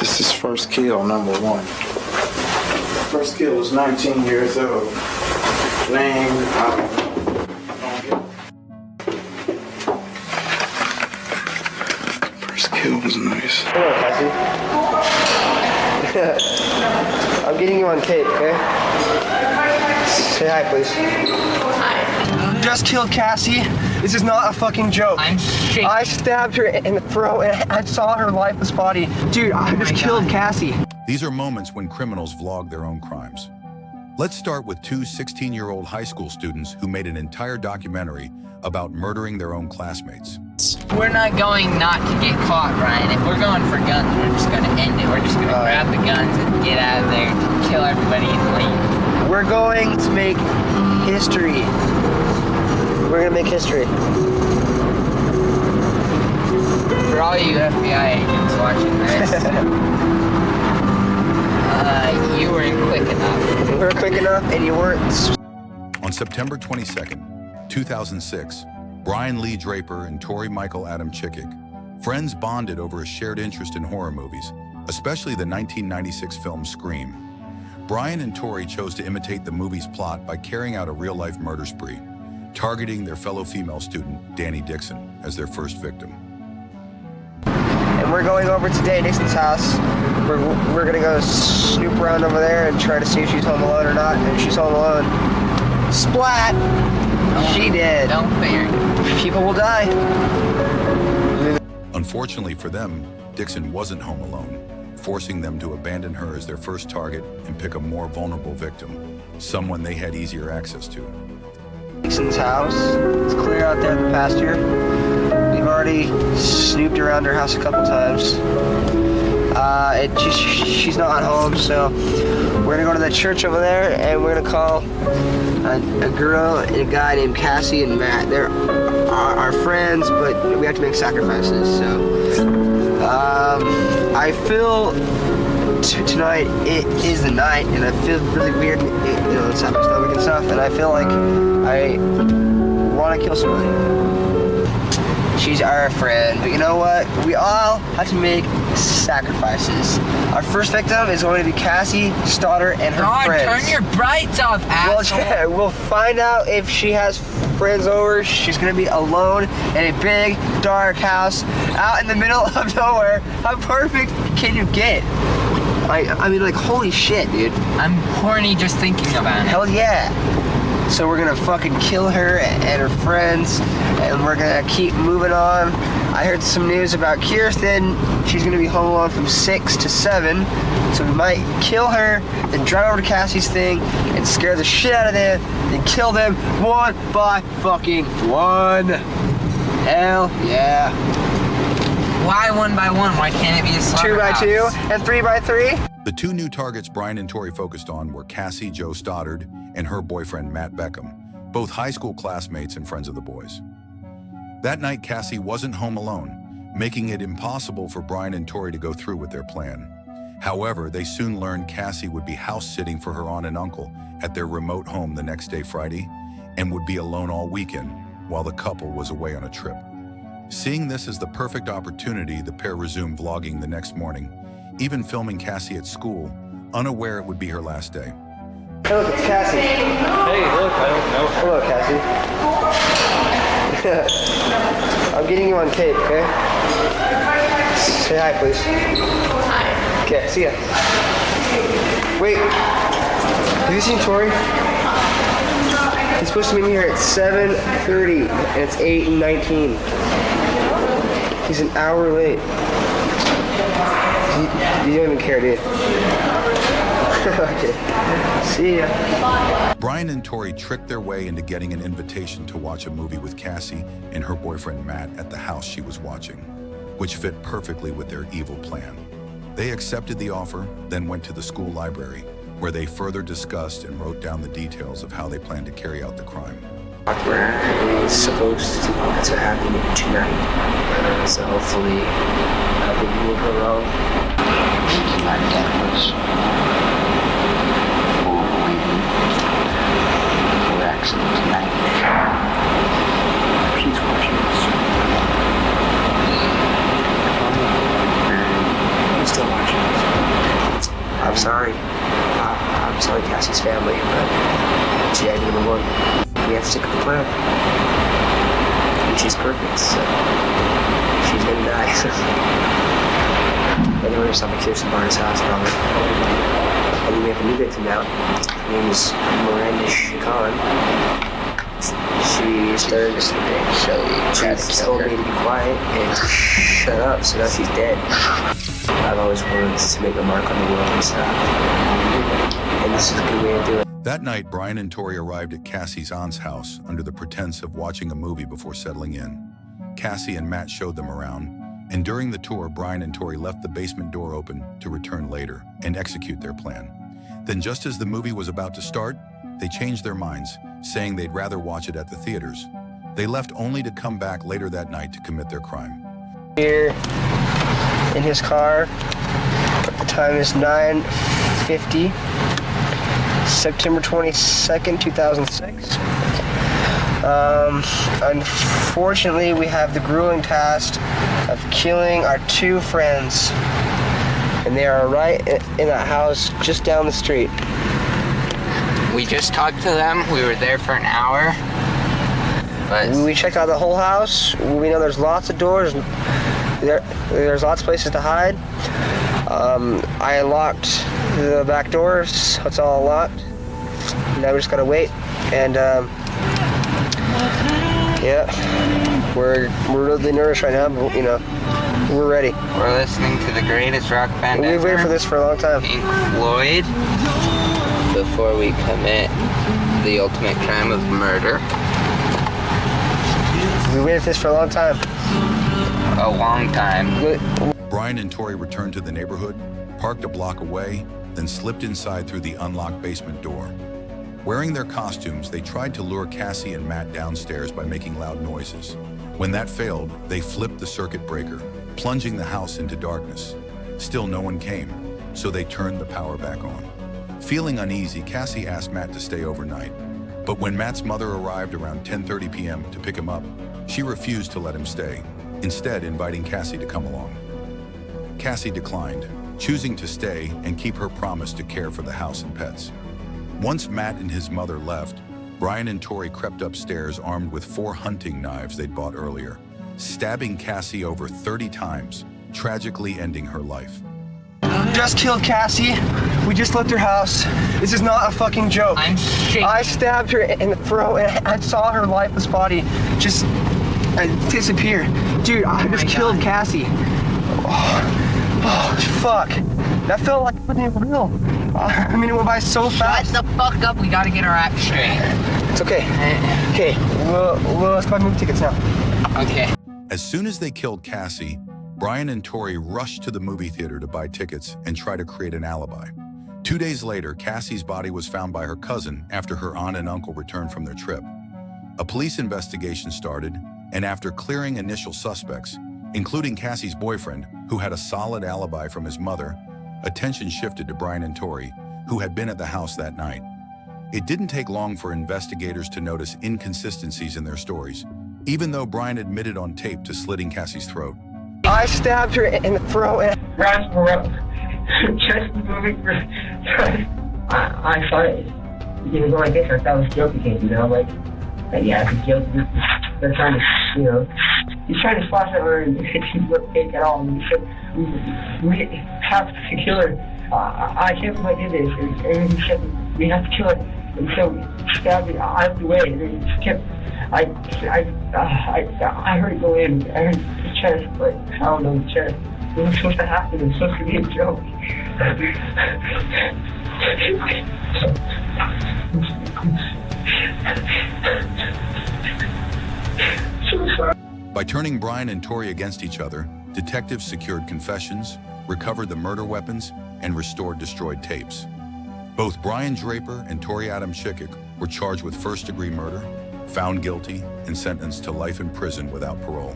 This is first kill, number one. First kill was 19 years old. Name, first kill was nice. Hello, Cassie. I'm getting you on tape, okay? Say hi, please. Hi. Just killed Cassie. This is not a fucking joke. I'm shaking. I stabbed her in the throat and I saw her lifeless body. Dude, I just killed Cassie. These are moments when criminals vlog their own crimes. Let's start with two 16-year-old high school students who made an entire documentary about murdering their own classmates. We're not going not to get caught, Ryan. If we're going for guns, we're just going to end it. We're just going to grab the guns and get out of there, kill everybody and leave. We're going to make history. We're going to make history. For all you FBI agents watching this, you weren't quick enough. We were quick enough and you weren't. On September 22nd, 2006, Brian Lee Draper and Tori Michael Adam Chickick, friends bonded over a shared interest in horror movies, especially the 1996 film Scream. Brian and Tori chose to imitate the movie's plot by carrying out a real-life murder spree, targeting their fellow female student, Danny Dixon, as their first victim. And we're going over to Danny Dixon's house. We're gonna go snoop around over there and try to see if she's home alone or not. And if she's home alone, splat! She did. Don't fear. People will die. Unfortunately for them, Dixon wasn't home alone, forcing them to abandon her as their first target and pick a more vulnerable victim, someone they had easier access to. Dixon's house. It's clear out there in the pasture. We've already snooped around her house a couple times. She's not home, so we're gonna go to the church over there and we're gonna call a girl and a guy named Cassie and Matt. They're our friends, but we have to make sacrifices. So I feel tonight it is the night, and I feel really weird. Inside my stomach and stuff, and I feel like I want to kill somebody. She's our friend, but you know what? We all have to make sacrifices. Our first victim is going to be Cassie Stoddard and her friends. Turn your brights off, asshole. We'll find out if she has friends over. She's gonna be alone in a big, dark house out in the middle of nowhere. How perfect can you get? I mean, like, holy shit, dude. I'm horny just thinking about it. Hell yeah. So we're gonna fucking kill her and her friends, and we're gonna keep moving on. I heard some news about Kirsten. She's gonna be home alone from 6 to 7. So we might kill her, then drive over to Cassie's thing, and scare the shit out of them, then kill them one by fucking one. Hell yeah. Why one by one? Why can't it be a slaughterhouse? 2 by 2 and 3 by 3. The two new targets Brian and Tori focused on were Cassie Jo Stoddard and her boyfriend Matt Beckham, both high school classmates and friends of the boys. That night, Cassie wasn't home alone, making it impossible for Brian and Tori to go through with their plan. However, they soon learned Cassie would be house-sitting for her aunt and uncle at their remote home the next day, Friday, and would be alone all weekend while the couple was away on a trip. Seeing this as the perfect opportunity, the pair resumed vlogging the next morning, even filming Cassie at school, unaware it would be her last day. Hey, look, it's Cassie. Hey, look, I don't know. Hello, Cassie. I'm getting you on tape, okay? Say hi, please. Hi. Okay, see ya. Wait, have you seen Tori? He's supposed to meet me here at 7:30, and it's 8:19. He's an hour late. You don't even care, do you? Okay. See ya. Brian and Tori tricked their way into getting an invitation to watch a movie with Cassie and her boyfriend Matt at the house she was watching, which fit perfectly with their evil plan. They accepted the offer, then went to the school library, where they further discussed and wrote down the details of how they planned to carry out the crime. Where it's supposed to happen tonight. So hopefully I can move her along. My dad was for accident tonight. She's watching us. I'm still watching. I'm sorry. I'm sorry, Cassie's family, but GID number one. We have to stick with the plan. And she's perfect, so she's gonna die. Anyway, we're stopping Kirsten Barnes' house, probably. And then we have a new victim now. Her name is Miranda Chacon. She started Just a big silly. She told me to be quiet and shut up, so now she's dead. I've always wanted to make a mark on the world and stuff. And this is a good way to do it. That night, Brian and Tori arrived at Cassie's aunt's house under the pretense of watching a movie before settling in. Cassie and Matt showed them around, and during the tour, Brian and Tori left the basement door open to return later and execute their plan. Then just as the movie was about to start, they changed their minds, saying they'd rather watch it at the theaters. They left only to come back later that night to commit their crime. Here in his car. The time is 9:50, September 22nd, 2006. Unfortunately, we have the grueling task of killing our two friends, and they are right in that house just down the street. We just talked to them. We were there for an hour. But We checked out the whole house. We know there's lots of doors. There's lots of places to hide. I unlocked the back doors, so it's all locked. Now we just gotta wait. And yeah, we're really nervous right now, but we're ready. we're listening to the greatest rock band We've ever, waited for this for a long time. Pink Floyd, before we commit the ultimate crime of murder. We waited for this for a long time. A long time. Brian and Tori returned to the neighborhood, parked a block away, then slipped inside through the unlocked basement door. Wearing their costumes, they tried to lure Cassie and Matt downstairs by making loud noises. When that failed, they flipped the circuit breaker, plunging the house into darkness. Still no one came, so they turned the power back on. Feeling uneasy, Cassie asked Matt to stay overnight. But when Matt's mother arrived around 10:30 p.m. to pick him up, she refused to let him stay, instead inviting Cassie to come along. Cassie declined, choosing to stay and keep her promise to care for the house and pets. Once Matt and his mother left, Brian and Tori crept upstairs armed with 4 hunting knives they'd bought earlier, stabbing Cassie over 30 times, tragically ending her life. Just killed Cassie. We just left her house. This is not a fucking joke. I'm shaking. I stabbed her in the throat and I saw her lifeless body just disappear. Dude, I just killed Cassie. Oh, fuck. That felt like it wasn't even real. I mean, it went by so fast. Shut the fuck up. We gotta get our act straight. It's okay. Okay, let's buy movie tickets now. Okay. As soon as they killed Cassie, Brian and Tori rushed to the movie theater to buy tickets and try to create an alibi. 2 days later, Cassie's body was found by her cousin after her aunt and uncle returned from their trip. A police investigation started, and after clearing initial suspects, including Cassie's boyfriend, who had a solid alibi from his mother, attention shifted to Brian and Tori, who had been at the house that night. It didn't take long for investigators to notice inconsistencies in their stories, even though Brian admitted on tape to slitting Cassie's throat. I stabbed her in the throat and Just moving for. I thought it was like this. I thought it was guilty case, like yeah, it's guilty. They're trying to, he's trying to splash her and she wouldn't take at all. And he said, we have to kill her. I can't believe I did this. And he said, we have to kill her. And so we stabbed her out of the way, and then he just kept. I heard it go in. I heard the chest, but I don't know the chest. It was supposed to happen. It was supposed to be a joke. By turning Brian and Tori against each other, detectives secured confessions, recovered the murder weapons, and restored destroyed tapes. Both Brian Draper and Tori Adam Schickik were charged with first-degree murder, found guilty, and sentenced to life in prison without parole.